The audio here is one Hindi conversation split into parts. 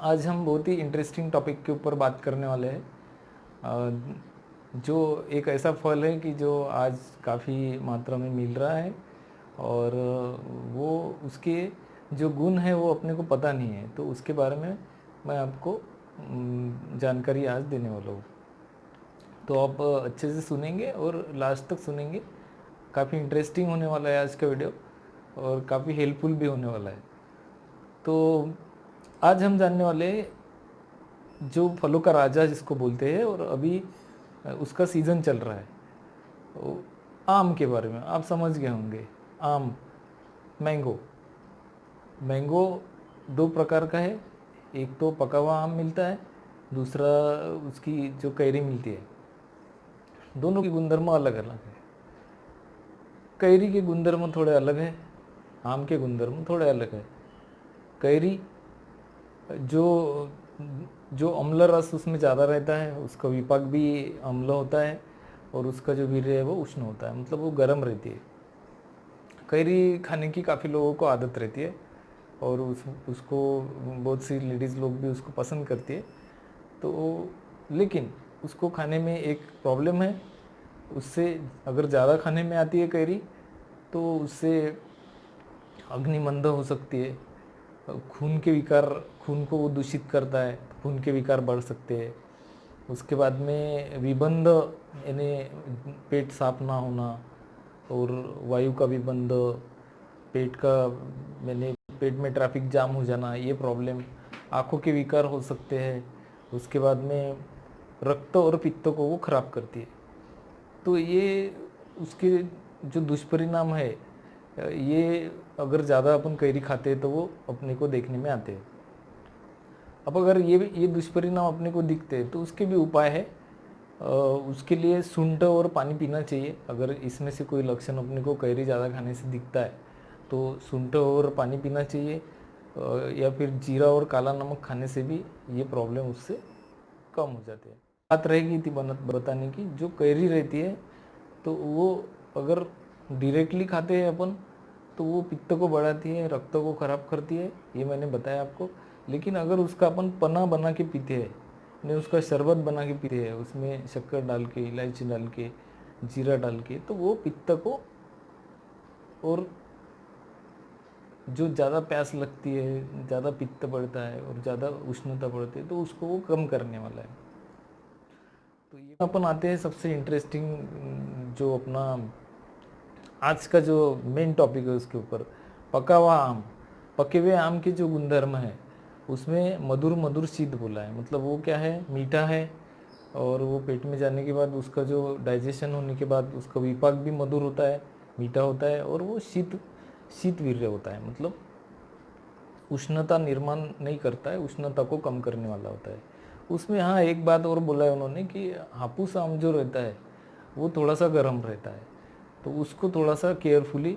आज हम बहुत ही इंटरेस्टिंग टॉपिक के ऊपर बात करने वाले हैं। जो एक ऐसा फल है कि जो आज काफ़ी मात्रा में मिल रहा है और वो उसके जो गुण है वो अपने को पता नहीं है, तो उसके बारे में मैं आपको जानकारी आज देने वाला हूँ। तो आप अच्छे से सुनेंगे और लास्ट तक सुनेंगे। काफ़ी इंटरेस्टिंग होने वाला है आज का वीडियो और काफ़ी हेल्पफुल भी होने वाला है। तो आज हम जानने वाले जो फलों का राजा जिसको बोलते हैं और अभी उसका सीज़न चल रहा है, तो आम के बारे में आप समझ गए होंगे। आम, मैंगो। मैंगो दो प्रकार का है, एक तो पका हुआ आम मिलता है, दूसरा उसकी जो कैरी मिलती है। दोनों की गुणधर्म अलग अलग है। कैरी के गुणधर्म थोड़े अलग है, आम के गुणधर्म थोड़े अलग है। कैरी जो जो अम्ल रस उसमें ज़्यादा रहता है, उसका विपाक भी अम्ल होता है और उसका जो वीर्य है वो उष्ण होता है, मतलब वो गर्म रहती है। कैरी खाने की काफ़ी लोगों को आदत रहती है और उसको बहुत सी लेडीज़ लोग भी उसको पसंद करती है। तो लेकिन उसको खाने में एक प्रॉब्लम है, उससे अगर ज़्यादा खाने में आती है कैरी तो उससे अग्निमंद हो सकती है। खून के विकार, खून को वो दूषित करता है, खून के विकार बढ़ सकते हैं। उसके बाद में विबंध यानी पेट साफ ना होना और वायु का विबंध, पेट का मैंने पेट में ट्रैफिक जाम हो जाना, ये प्रॉब्लम। आँखों के विकार हो सकते हैं। उसके बाद में रक्त और पित्त को वो खराब करती है। तो ये उसके जो दुष्परिणाम है, ये अगर ज़्यादा अपन कैरी खाते हैं तो वो अपने को देखने में आते हैं। अब अगर ये दुष्परिणाम अपने को दिखते हैं तो उसके भी उपाय है। उसके लिए सूंठ और पानी पीना चाहिए। अगर इसमें से कोई लक्षण अपने को कैरी ज़्यादा खाने से दिखता है तो सूंठ और पानी पीना चाहिए, या फिर जीरा और काला नमक खाने से भी ये प्रॉब्लम उससे कम हो जाती है। बात रहेगी थी बताने की, जो कैरी रहती है तो वो अगर डायरेक्टली खाते हैं अपन तो वो पित्त को बढ़ाती है, रक्त को खराब करती है, ये मैंने बताया आपको। लेकिन अगर उसका अपन पना बना के पीते हैं, ने उसका शरबत बना के पीते हैं, उसमें शक्कर डाल के, इलायची डाल के, जीरा डाल के, तो वो पित्त को और जो ज़्यादा प्यास लगती है, ज़्यादा पित्त बढ़ता है और ज़्यादा उष्णता बढ़ती है, तो उसको वो कम करने वाला है। तो ये अपन आते हैं सबसे इंटरेस्टिंग जो अपना आज का जो मेन टॉपिक है उसके ऊपर, पका हुआ आम। पके हुए आम के जो गुणधर्म है उसमें मधुर मधुर शीत बोला है, मतलब वो क्या है, मीठा है और वो पेट में जाने के बाद उसका जो डाइजेशन होने के बाद उसका विपाक भी मधुर होता है, मीठा होता है और वो शीत शीत वीर्य होता है, मतलब उष्णता निर्माण नहीं करता है, उष्णता को कम करने वाला होता है। उसमें हाँ एक बात और बोला है उन्होंने कि हापूस आम जो रहता है वो थोड़ा सा गर्म रहता है, तो उसको थोड़ा सा केयरफुली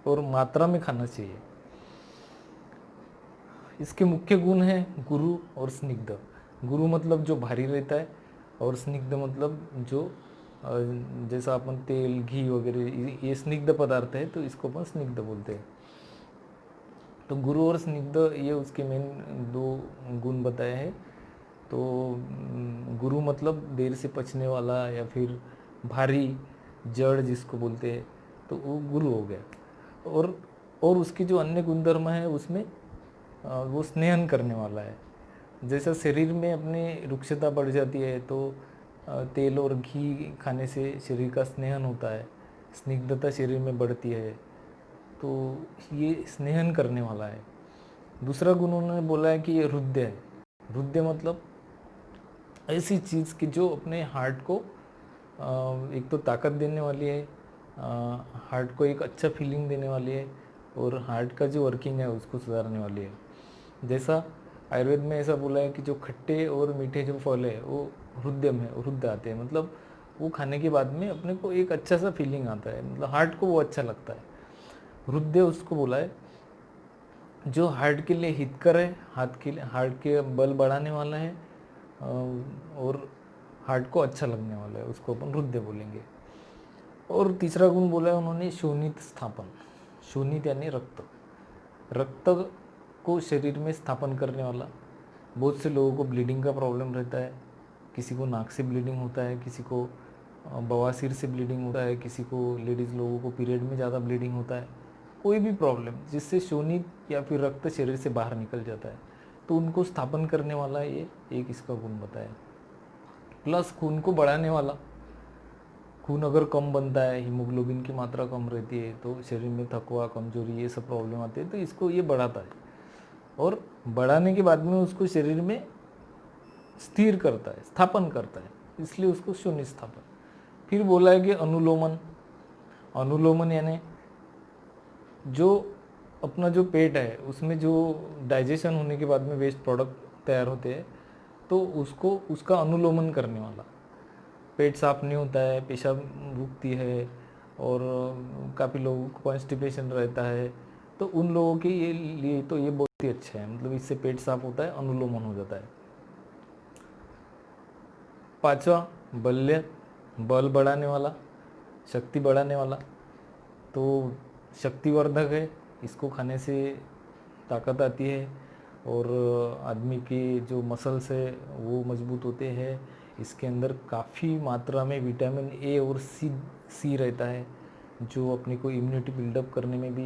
और मात्रा में खाना चाहिए। इसके मुख्य गुण हैं गुरु और स्निग्ध। गुरु मतलब जो भारी रहता है और स्निग्ध मतलब जो जैसा अपन तेल घी वगैरह ये स्निग्ध पदार्थ है, तो इसको अपन स्निग्ध बोलते हैं। तो गुरु और स्निग्ध ये उसके मेन दो गुण बताए हैं। तो गुरु मतलब देर से पचने वाला या फिर भारी, जड़ जिसको बोलते हैं, तो वो गुरु हो गया। और उसकी जो अन्य गुणधर्म है उसमें वो स्नेहन करने वाला है। जैसा शरीर में अपने रुक्षता बढ़ जाती है तो तेल और घी खाने से शरीर का स्नेहन होता है, स्निग्धता शरीर में बढ़ती है, तो ये स्नेहन करने वाला है। दूसरा गुण उन्होंने बोला है कि ये हृदय है। हृदय मतलब ऐसी चीज़ कि जो अपने हार्ट को एक तो ताकत देने वाली है, हार्ट को एक अच्छा फीलिंग देने वाली है और हार्ट का जो वर्किंग है उसको सुधारने वाली है। जैसा आयुर्वेद में ऐसा बोला है कि जो खट्टे और मीठे जो फल है वो हृदय में हृदय आते हैं, मतलब वो खाने के बाद में अपने को एक अच्छा सा फीलिंग आता है, मतलब हार्ट को वो अच्छा लगता है। हृदय उसको बोला है जो हार्ट के लिए हितकर है, हार्ट के बल बढ़ाने वाला है और हार्ट को अच्छा लगने वाला है, उसको अपन हृदय बोलेंगे। और तीसरा गुण बोला है उन्होंने शोणित स्थापन। शोणित यानी रक्त, रक्त को शरीर में स्थापन करने वाला, बहुत से लोगों को ब्लीडिंग का प्रॉब्लम रहता है, किसी को नाक से ब्लीडिंग होता है, किसी को बवासीर से ब्लीडिंग होता है, किसी को लेडीज़ लोगों को पीरियड में ज़्यादा ब्लीडिंग होता है, कोई भी प्रॉब्लम जिससे शोणित या फिर रक्त शरीर से बाहर निकल जाता है, तो उनको स्थापन करने वाला ये एक इसका गुण बताया। प्लस खून को बढ़ाने वाला, खून अगर कम बनता है, हीमोग्लोबिन की मात्रा कम रहती है, तो शरीर में थकवा, कमजोरी, ये सब प्रॉब्लम आती है, तो इसको ये बढ़ाता है। और बढ़ाने के बाद में उसको शरीर में स्थिर करता है, स्थापन करता है, इसलिए उसको शून्य स्थापन। फिर बोला है कि अनुलोमन। अनुलोमन यानी जो अपना जो पेट है उसमें जो डाइजेशन होने के बाद में वेस्ट प्रोडक्ट तैयार होते हैं, तो उसको उसका अनुलोमन करने वाला। पेट साफ नहीं होता है, पेशाब रुकती है, और काफ़ी लोगों को कॉन्स्टिपेशन रहता है, तो उन लोगों के लिए तो ये बहुत ही अच्छा है, मतलब इससे पेट साफ होता है, अनुलोमन हो जाता है। पांचवा बल्य, बल बढ़ाने वाला, शक्ति बढ़ाने वाला, तो शक्तिवर्धक है, इसको खाने से ताकत आती है और आदमी के जो मसल्स है वो मजबूत होते हैं। इसके अंदर काफ़ी मात्रा में विटामिन ए और सी रहता है, जो अपने को इम्यूनिटी बिल्डअप करने में भी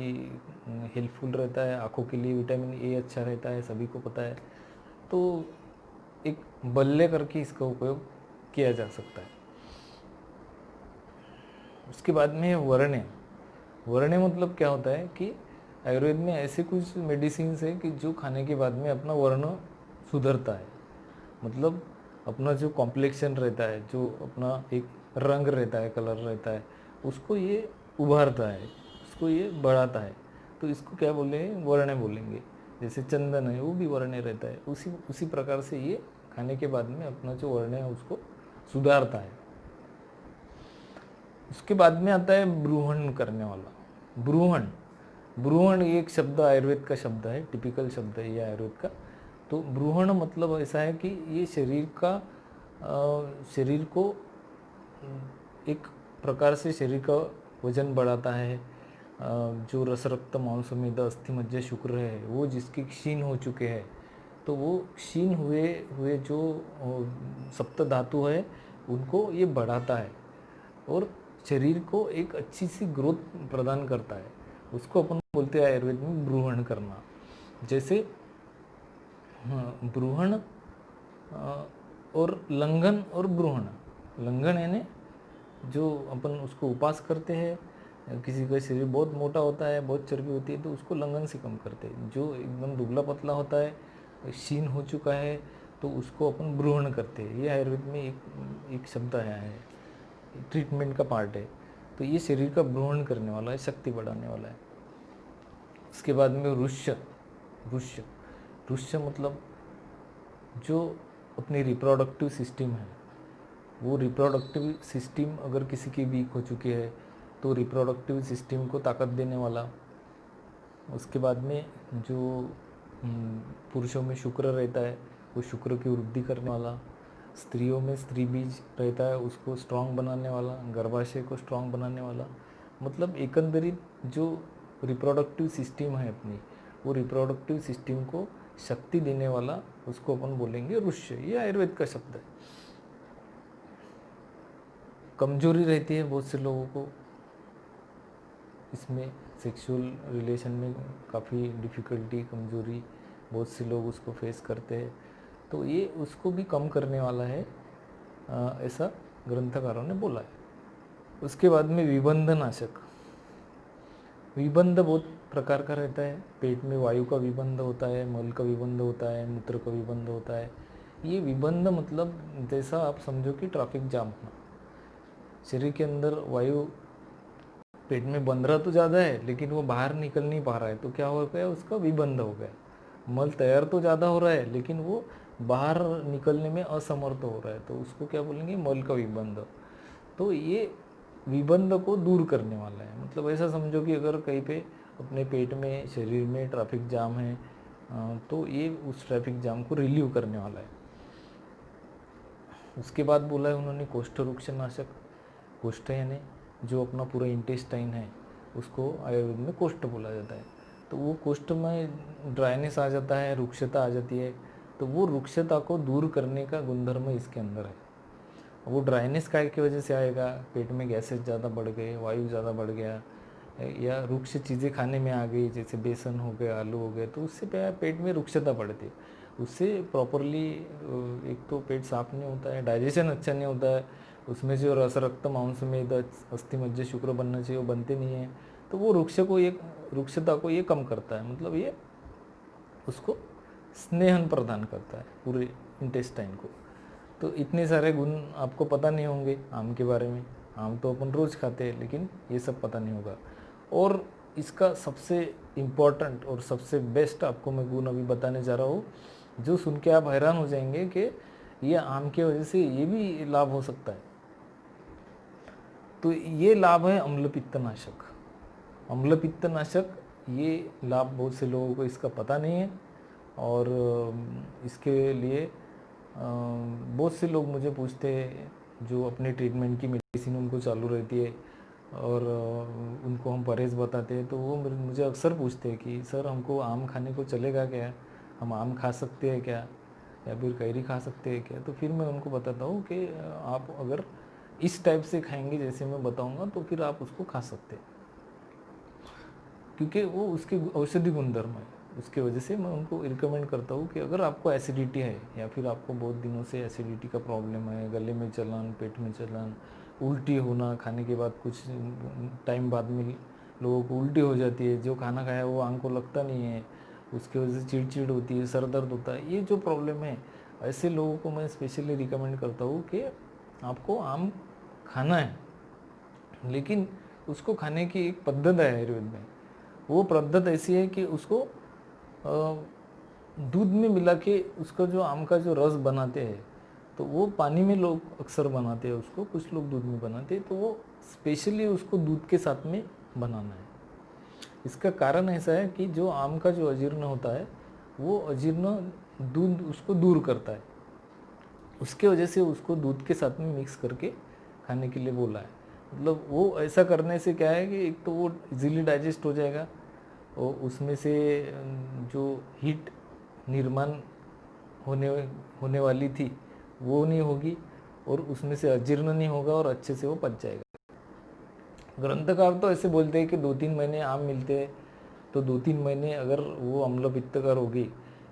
हेल्पफुल रहता है। आँखों के लिए विटामिन ए अच्छा रहता है, सभी को पता है। तो एक बल्ले करके इसका उपयोग किया जा सकता है। उसके बाद में वर्ण्य। वर्ण्य मतलब क्या होता है कि आयुर्वेद में ऐसे कुछ मेडिसिन है कि जो खाने के बाद में अपना वर्ण सुधरता है, मतलब अपना जो कॉम्प्लेक्शन रहता है, जो अपना एक रंग रहता है, कलर रहता है, उसको ये उभारता है, उसको ये बढ़ाता है। तो इसको क्या बोलेंगे? वर्ण्य बोलेंगे। जैसे चंदन है वो भी वर्ण्य रहता है, उसी प्रकार से ये खाने के बाद में अपना जो वर्ण है उसको सुधारता है। उसके बाद में आता है ब्रूहण करने वाला। ब्रूहण, ब्रूहण एक शब्द आयुर्वेद का शब्द है, टिपिकल शब्द है ये आयुर्वेद का। तो ब्रूहण मतलब ऐसा है कि ये शरीर को एक प्रकार से शरीर का वजन बढ़ाता है। जो रस रक्त मांस मेद अस्थि मज्जा शुक्र है, वो जिसके क्षीण हो चुके हैं, तो वो क्षीण हुए हुए जो सप्त धातु है उनको ये बढ़ाता है और शरीर को एक अच्छी सी ग्रोथ प्रदान करता है। उसको अपन बोलते हैं आयुर्वेद में ब्रूहण करना। जैसे ब्रूहण और लंघन और ब्रूहण। लंघन यानी जो अपन उसको उपास करते हैं, किसी का शरीर बहुत मोटा होता है, बहुत चर्बी होती है, तो उसको लंघन से कम करते हैं। जो एकदम दुबला पतला होता है, क्षीण हो चुका है, तो उसको अपन ब्रूहण करते हैं। ये आयुर्वेद में एक शब्द आया है, ट्रीटमेंट का पार्ट है। तो ये शरीर का ब्रूहण करने वाला है, शक्ति बढ़ाने वाला है। उसके बाद में रुष्य। रुष्य रुष्य मतलब जो अपनी रिप्रोडक्टिव सिस्टम है, वो रिप्रोडक्टिव सिस्टम अगर किसी की वीक हो चुकी है तो रिप्रोडक्टिव सिस्टम को ताकत देने वाला। उसके बाद में जो पुरुषों में शुक्र रहता है, वो शुक्र की वृद्धि करने वाला। स्त्रियों में स्त्री बीज रहता है, उसको स्ट्रांग बनाने वाला, गर्भाशय को स्ट्रांग बनाने वाला। मतलब एकंदरित जो रिप्रोडक्टिव सिस्टम है अपनी, वो रिप्रोडक्टिव सिस्टम को शक्ति देने वाला, उसको अपन बोलेंगे रुष्य। ये आयुर्वेद का शब्द है। कमजोरी रहती है बहुत से लोगों को इसमें, सेक्सुअल रिलेशन में काफ़ी डिफ़िकल्टी, कमजोरी, बहुत से लोग उसको फेस करते हैं, तो ये उसको भी कम करने वाला है, ऐसा ग्रंथकारों ने बोला है। उसके बाद में विबंध नाशक। विबंध बहुत प्रकार का रहता है। पेट में वायु का विबंध होता है, मल का विबंध होता है, मूत्र का विबंध होता है। ये विबंध मतलब जैसा आप समझो कि ट्रैफिक जाम होना। शरीर के अंदर वायु पेट में बंध रहा तो ज़्यादा है, लेकिन वो बाहर निकल नहीं पा रहा है, तो क्या हो गया? उसका विबंध हो गया। मल तैयार तो ज़्यादा हो रहा है, लेकिन वो बाहर निकलने में असमर्थ हो रहा है, तो उसको क्या बोलेंगे? मल का विबंध। तो ये विबंध को दूर करने वाला है। मतलब ऐसा समझो कि अगर कहीं पे अपने पेट में, शरीर में ट्रैफिक जाम है, तो ये उस ट्रैफिक जाम को रिलीव करने वाला है। उसके बाद बोला है उन्होंने कोष्ठ रुक्ष नाशक। कोष्ठ यानी जो अपना पूरा इंटेस्टाइन है, उसको आयुर्वेद में कोष्ठ बोला जाता है। तो वो कोष्ठ में ड्राइनेस आ जाता है, रुक्षता आ जाती है, तो वो रुक्षता को दूर करने का गुणधर्म इसके अंदर है। वो ड्राइनेस का की वजह से आएगा, पेट में गैसेस ज़्यादा बढ़ गए, वायु ज़्यादा बढ़ गया, या रुक्ष चीज़ें खाने में आ गई, जैसे बेसन हो गया, आलू हो गया, तो उससे पेट में रुक्षता बढ़ती है। उससे प्रॉपरली एक तो पेट साफ नहीं होता है, डाइजेशन अच्छा नहीं होता है, उसमें जो रस रक्त मांस में अस्थि मज्जा शुक्र बनना चाहिए वो बनते नहीं है। तो वो रुक्षता को ये कम करता है, मतलब ये उसको स्नेहन प्रदान करता है पूरे इंटेस्टाइन को। तो इतने सारे गुण आपको पता नहीं होंगे आम के बारे में। आम तो अपन रोज़ खाते हैं, लेकिन ये सब पता नहीं होगा। और इसका सबसे इम्पोर्टेंट और सबसे बेस्ट आपको मैं गुण अभी बताने जा रहा हूँ, जो सुन के आप हैरान हो जाएंगे कि ये आम के वजह से ये भी लाभ हो सकता है। तो ये लाभ है अम्ल पित्तनाशक। अम्ल पित्तनाशक, ये लाभ बहुत से लोगों को इसका पता नहीं है, और इसके लिए बहुत से लोग मुझे पूछते हैं जो अपने ट्रीटमेंट की मेडिसिन उनको चालू रहती है और उनको हम परहेज़ बताते हैं, तो वो मुझे अक्सर पूछते हैं कि सर हमको आम खाने को चलेगा क्या, हम आम खा सकते हैं क्या, या फिर कैरी खा सकते हैं क्या। तो फिर मैं उनको बताता हूँ कि आप अगर इस टाइप से खाएंगे जैसे मैं बताऊँगा तो फिर आप उसको खा सकते हैं, क्योंकि वो उसके औषधि गुणधर्म है। उसके वजह से मैं उनको रिकमेंड करता हूँ कि अगर आपको एसिडिटी है, या फिर आपको बहुत दिनों से एसिडिटी का प्रॉब्लम है, गले में जलन, पेट में जलन, उल्टी होना, खाने के बाद कुछ टाइम बाद में लोगों को उल्टी हो जाती है, जो खाना खाया वो आंख को लगता नहीं है, उसकी वजह से चिड़चिड़ होती है, सर दर्द होता है, ये जो प्रॉब्लम है, ऐसे लोगों को मैं स्पेशली रिकमेंड करता हूँ कि आपको आम खाना है, लेकिन उसको खाने की एक पद्धत है आयुर्वेद में। वो पद्धत ऐसी है कि उसको दूध में मिला के उसका जो आम का जो रस बनाते हैं, तो वो पानी में लोग अक्सर बनाते हैं उसको, कुछ लोग दूध में बनाते हैं, तो वो स्पेशली उसको दूध के साथ में बनाना है। इसका कारण ऐसा है कि जो आम का जो अजीर्ण होता है, वो अजीर्ण दूध उसको दूर करता है, उसके वजह से उसको दूध के साथ में मिक्स करके खाने के लिए बोला है। मतलब वो ऐसा करने से क्या है कि एक तो वो इजीली डाइजेस्ट हो जाएगा, और उसमें से जो हीट निर्माण होने होने वाली थी वो नहीं होगी, और उसमें से अजीर्ण नहीं होगा, और अच्छे से वो पच जाएगा। ग्रंथकार तो ऐसे बोलते हैं कि 2-3 महीने आम मिलते हैं, तो 2-3 महीने अगर वो अम्ल पित्तकर होगी,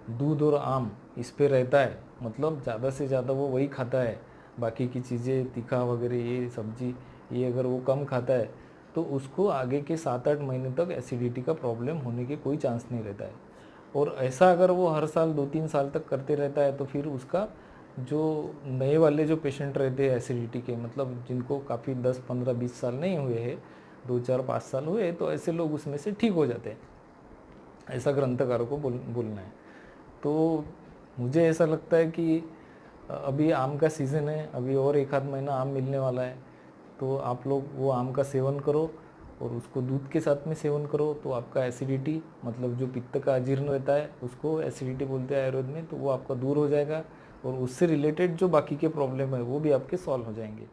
दूध और आम इस पे रहता है, मतलब ज़्यादा से ज़्यादा वो वही खाता है, बाकी की चीज़ें तीखा वगैरह ये सब्जी ये अगर वो कम खाता है, तो उसको आगे के 7-8 महीने तक एसिडिटी का प्रॉब्लम होने के कोई चांस नहीं रहता है। और ऐसा अगर वो हर साल 2-3 साल तक करते रहता है, तो फिर उसका जो नए वाले जो पेशेंट रहते हैं एसिडिटी के, मतलब जिनको काफ़ी 10-15-20 साल नहीं हुए हैं, 2-4-5 साल हुए, तो ऐसे लोग उसमें से ठीक हो जाते हैं, ऐसा ग्रंथकारों को बोलना है। तो मुझे ऐसा लगता है कि अभी आम का सीज़न है, अभी और 1-आध महीना आम मिलने वाला है, तो आप लोग वो आम का सेवन करो, और उसको दूध के साथ में सेवन करो, तो आपका एसिडिटी, मतलब जो पित्त का अजीर्ण रहता है उसको एसिडिटी बोलते हैं आयुर्वेद में, तो वो आपका दूर हो जाएगा, और उससे रिलेटेड जो बाकी के प्रॉब्लम है वो भी आपके सॉल्व हो जाएंगे।